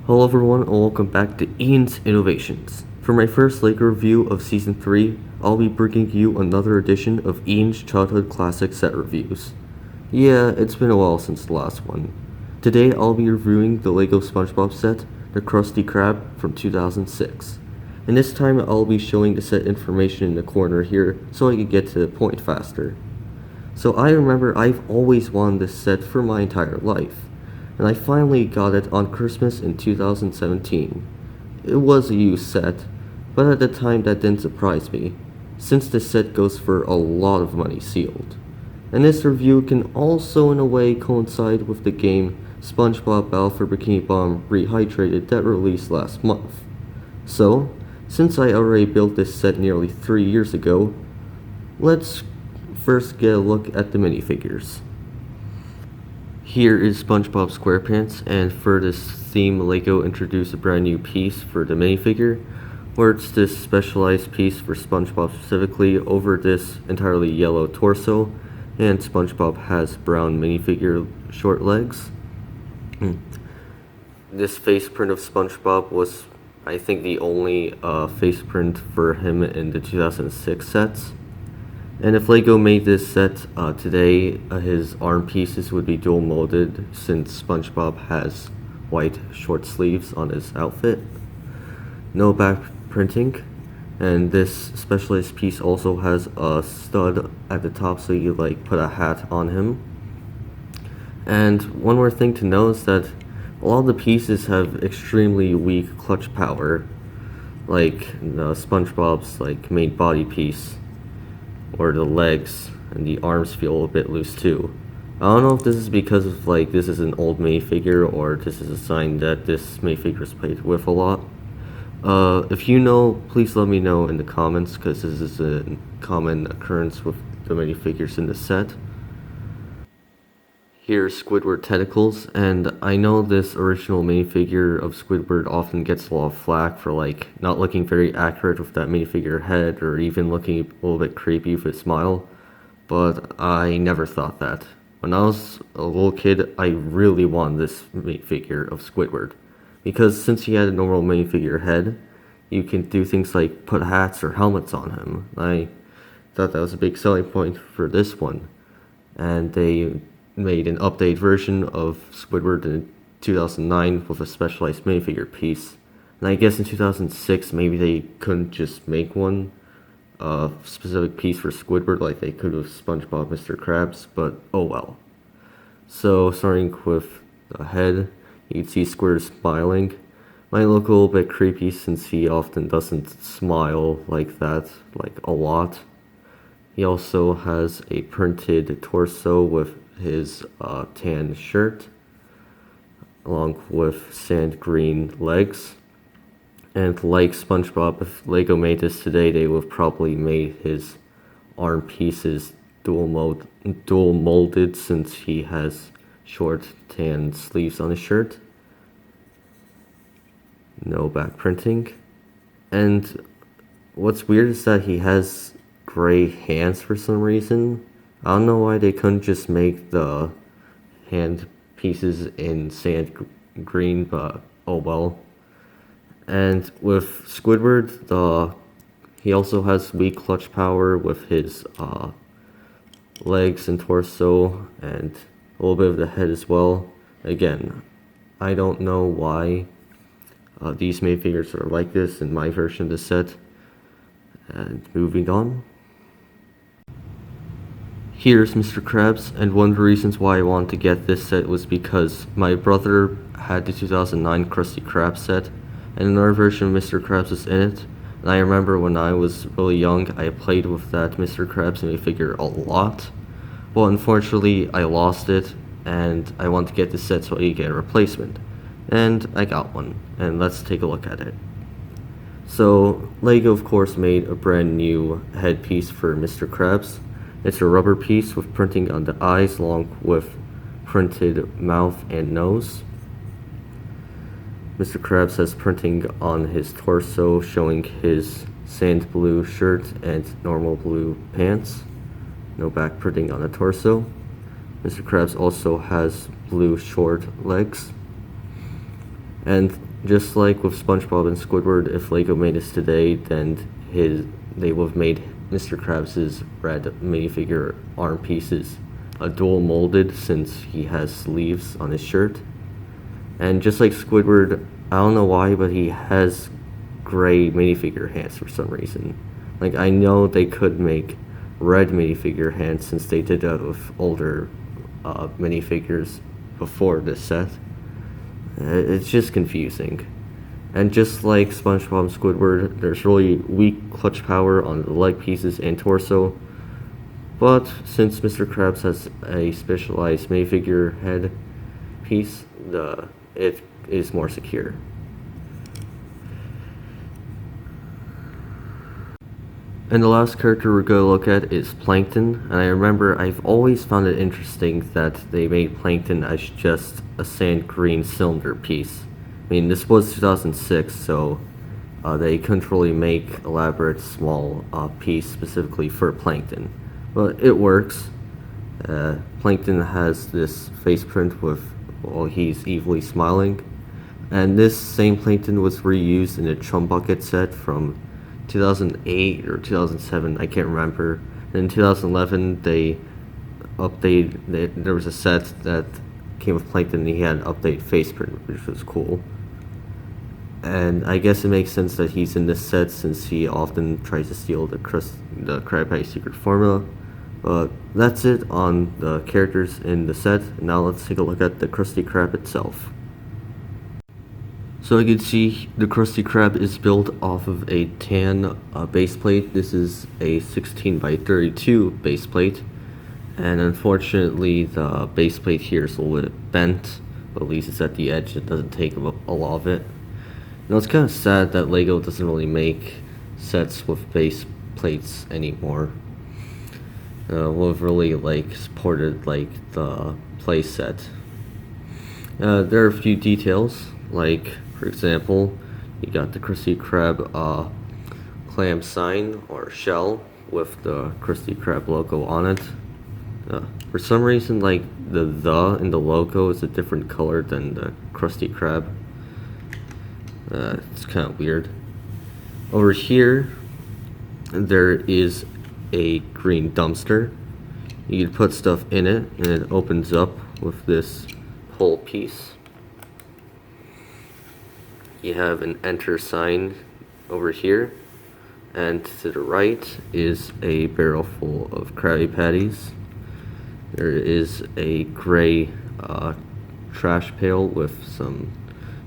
Hello everyone and welcome back to Ian's Innovations. For my first Lego review of Season 3, I'll be bringing you another edition of Ian's Childhood Classic Set Reviews. Yeah, it's been a while since the last one. Today I'll be reviewing the Lego SpongeBob set, the Krusty Krab from 2006. And this time I'll be showing the set information in the corner here so I can get to the point faster. So I remember I've always wanted this set for my entire life, and I finally got it on Christmas in 2017. It was a used set, but at the time that didn't surprise me, since the set goes for a lot of money sealed. And this review can also in a way coincide with the game SpongeBob Battle for Bikini Bottom Rehydrated that released last month. So, since I already built this set nearly 3 years ago, let's first get a look at the minifigures. Here is SpongeBob SquarePants, and for this theme, Lego introduced a brand new piece for the minifigure, where it's this specialized piece for SpongeBob specifically over this entirely yellow torso, and SpongeBob has brown minifigure short legs. This face print of SpongeBob was, I think, the only face print for him in the 2006 sets. And if Lego made this set today, his arm pieces would be dual molded since SpongeBob has white short sleeves on his outfit. No back printing, and this specialized piece also has a stud at the top so you put a hat on him. And one more thing to note is that a lot of the pieces have extremely weak clutch power, like SpongeBob's main body piece, or the legs, and the arms feel a bit loose too. I don't know if this is because of this is an old minifigure or this is a sign that this minifigure is played with a lot. If you know, please let me know in the comments, because this is a common occurrence with the minifigures in the set. Here's Squidward tentacles, and I know this original minifigure of Squidward often gets a lot of flack for not looking very accurate with that minifigure head, or even looking a little bit creepy with its smile, but I never thought that. When I was a little kid, I really wanted this minifigure of Squidward, because since he had a normal minifigure head, you can do things like put hats or helmets on him. I thought that was a big selling point for this one, and they made an updated version of Squidward in 2009 with a specialized minifigure piece. And I guess in 2006 maybe they couldn't just make one specific piece for Squidward like they could with SpongeBob Mr. Krabs, but oh well. So starting with the head, you can see Squidward smiling. Might look a little bit creepy since he often doesn't smile like that, a lot. He also has a printed torso with his tan shirt, along with sand green legs. And like SpongeBob, if Lego made this today, they would have probably made his arm pieces dual molded since he has short tan sleeves on his shirt. No back printing. And what's weird is that he has gray hands for some reason. I don't know why they couldn't just make the hand pieces in sand green, but oh well. And with Squidward, he also has weak clutch power with his legs and torso, and a little bit of the head as well. Again, I don't know why these minifigures are like this in my version of the set. And moving on. Here's Mr. Krabs, and one of the reasons why I wanted to get this set was because my brother had the 2009 Krusty Krab set, and another version of Mr. Krabs was in it. And I remember when I was really young, I played with that Mr. Krabs minifigure a lot. Well, unfortunately, I lost it, and I wanted to get this set so I could get a replacement. And I got one, and let's take a look at it. So, Lego of course made a brand new headpiece for Mr. Krabs. It's a rubber piece with printing on the eyes along with printed mouth and nose. Mr. Krabs has printing on his torso showing his sand blue shirt and normal blue pants. No back printing on the torso. Mr. Krabs also has blue short legs. And Just like with SpongeBob and Squidward, if Lego made this today, then they would have made Mr. Krabs' red minifigure arm pieces dual molded, since he has sleeves on his shirt. And just like Squidward, I don't know why, but he has gray minifigure hands for some reason. Like, I know they could make red minifigure hands since they did that with older minifigures before this set. It's just confusing. And just like SpongeBob and Squidward, there's really weak clutch power on the leg pieces and torso. But since Mr. Krabs has a specialized minifigure head piece, it is more secure. And the last character we're going to look at is Plankton. And I remember I've always found it interesting that they made Plankton as just a sand green cylinder piece. I mean, this was 2006, so they couldn't really make elaborate small piece specifically for Plankton. But it works. Plankton has this face print with, well, he's evilly smiling. And this same Plankton was reused in a Chum Bucket set from 2008 or 2007, I can't remember. In 2011, there was a set that came with Plankton, and he had an update face print, which was cool. And I guess it makes sense that he's in this set since he often tries to steal the Krabby Patty secret formula. But that's it on the characters in the set. Now let's take a look at the Krusty Krab itself. So you can see the Krusty Krab is built off of a tan base plate. This is a 16 by 32 base plate, and unfortunately the base plate here is a little bit bent, but at least it's at the edge. It doesn't take up a lot of it. Now it's kind of sad that Lego doesn't really make sets with base plates anymore. We've really supported the play set. There are a few details, like, for example, you got the Krusty Krab clam sign or shell with the Krusty Krab logo on it. For some reason, the in the logo is a different color than the Krusty Krab. It's kind of weird. Over here, there is a green dumpster. You can put stuff in it, and it opens up with this pull piece. You have an enter sign over here, and to the right is a barrel full of Krabby Patties. There is a gray trash pail with some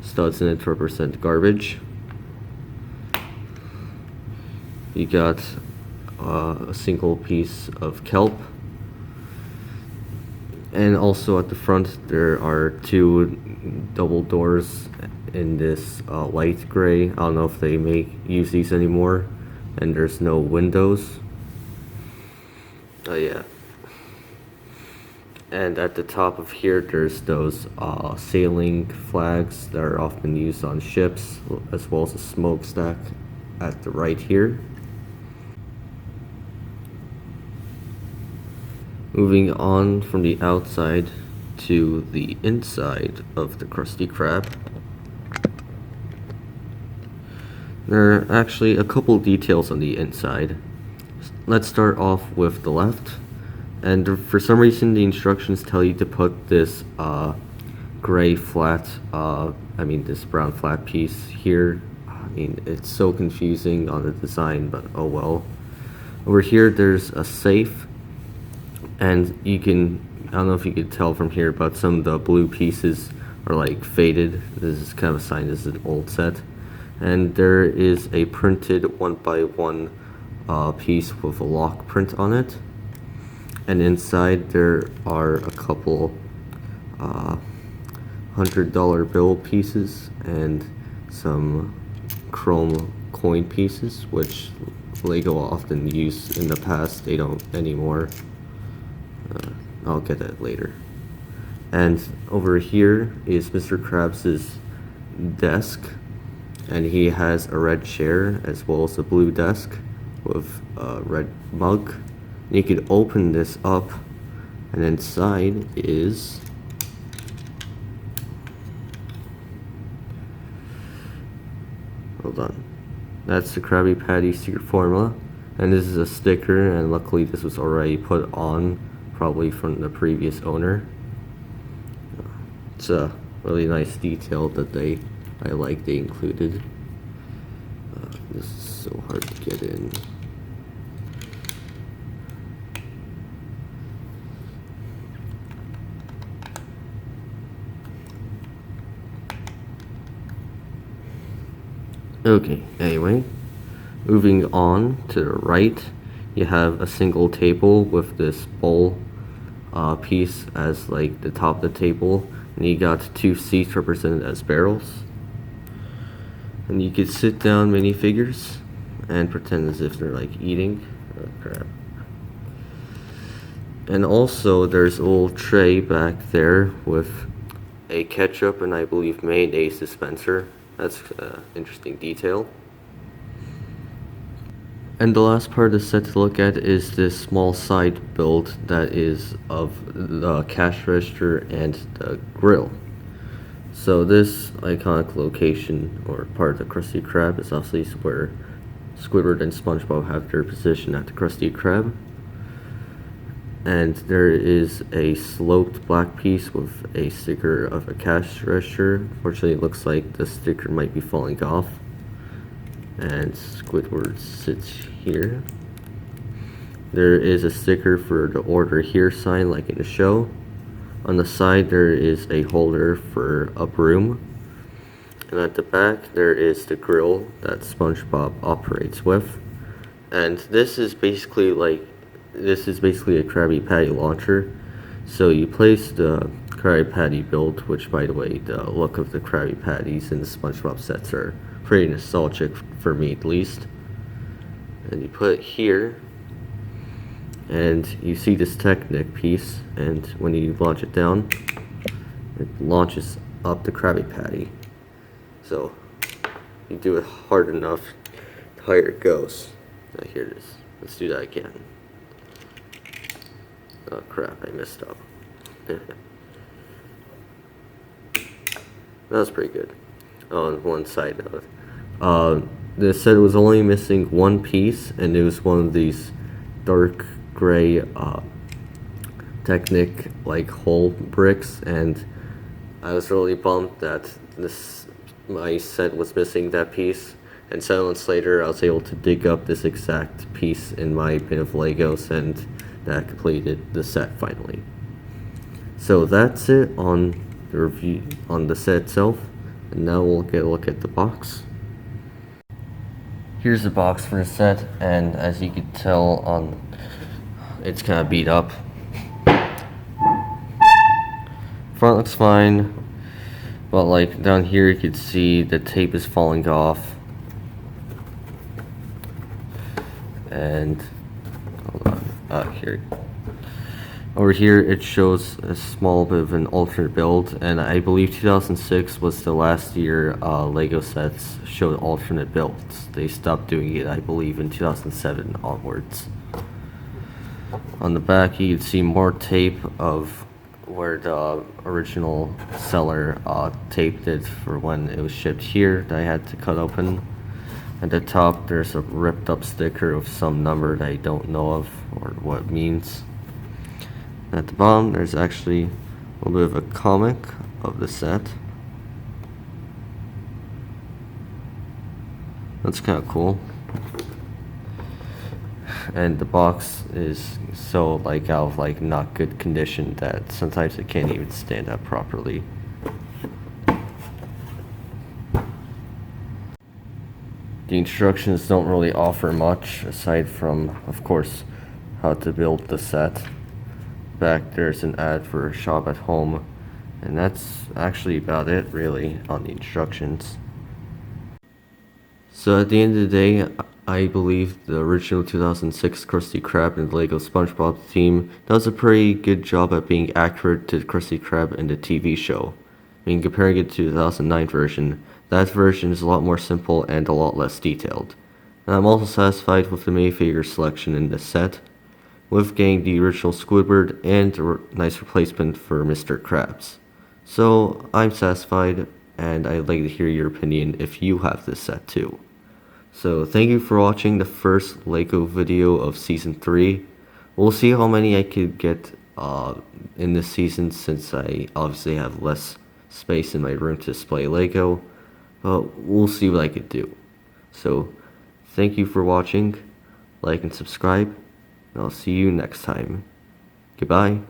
studs in it to represent garbage. You got a single piece of kelp, and also at the front there are two double doors in this light gray. I don't know if they use these anymore, and there's no windows. Yeah. And at the top of here, there's those sailing flags that are often used on ships, as well as a smokestack at the right here. Moving on from the outside to the inside of the Krusty Krab. There are actually a couple details on the inside. Let's start off with the left. And for some reason, the instructions tell you to put this gray flat, this brown flat piece here. I mean, it's so confusing on the design, but oh well. Over here, there's a safe, and I don't know if you can tell from here, but some of the blue pieces are faded. This is kind of a sign this is an old set. And there is a printed 1x1 piece with a lock print on it. And inside there are a couple $100 bill pieces and some chrome coin pieces, which Lego often used in the past. They don't anymore. I'll get that later. And over here is Mr. Krabs' desk, and he has a red chair as well as a blue desk with a red mug. You could open this up, and inside is hold on. That's the Krabby Patty secret formula. And this is a sticker, and luckily this was already put on, probably from the previous owner. It's a really nice detail that they included. This is so hard to get in. Okay, anyway, moving on to the right, you have a single table with this bowl piece as like the top of the table, and you got 2 seats represented as barrels. And you could sit down minifigures and pretend as if they're like eating. Oh, crap. And also there's a little tray back there with a ketchup and I believe mayonnaise dispenser. That's an interesting detail. And the last part of the set to look at is this small side build that is of the cash register and the grill. So this iconic location, or part of the Krusty Krab, is obviously where Squidward and SpongeBob have their position at the Krusty Krab. And there is a sloped black piece with a sticker of a cash register. Unfortunately, it looks like the sticker might be falling off. And Squidward sits here. There is a sticker for the order here sign like in the show. On the side there is a holder for a broom. And at the back there is the grill that SpongeBob operates with. And this is basically a Krabby Patty launcher. So you place the Krabby Patty build, which by the way, the look of the Krabby Patties in the SpongeBob sets are pretty nostalgic for me at least. And you put it here, and you see this Technic piece, and when you launch it down, it launches up the Krabby Patty. So you do it hard enough, the higher it goes. Now here it is. Let's do that again. Oh crap, I messed up. That was pretty good. On one side note, they said it was only missing one piece, and it was one of these dark gray Technic like hole bricks, and I was really bummed that my set was missing that piece. And 7 months later, I was able to dig up this exact piece in my bin of Legos, and that completed the set finally. So that's it on the review on the set itself, and now we'll get a look at the box. Here's the box for the set, and as you can tell, it's kind of beat up. Front looks fine, but like down here you can see the tape is falling off. And hold on, here. Over here it shows a small bit of an alternate build, and I believe 2006 was the last year Lego sets showed alternate builds. They stopped doing it, I believe, in 2007 onwards. On the back you can see more tape of where the original seller taped it for when it was shipped here that I had to cut open. At the top there's a ripped up sticker of some number that I don't know of or what it means. At the bottom there's actually a little bit of a comic of the set. That's kind of cool. And the box is so out of not good condition that sometimes it can't even stand up properly. The instructions don't really offer much aside from, of course, how to build the set. Back there's an ad for Shop at Home, and that's actually about it really on the instructions. So at the end of the day, I believe the original 2006 Krusty Krab and the Lego SpongeBob team does a pretty good job at being accurate to the Krusty Krab and the TV show. I mean, comparing it to the 2009 version, that version is a lot more simple and a lot less detailed. And I'm also satisfied with the minifigure selection in this set, with getting the original Squidward and a nice replacement for Mr. Krabs. So I'm satisfied and I'd like to hear your opinion if you have this set too. So thank you for watching the first Lego video of season 3. We'll see how many I could get in this season, since I obviously have less space in my room to display Lego, but we'll see what I could do. So thank you for watching, like and subscribe, and I'll see you next time. Goodbye.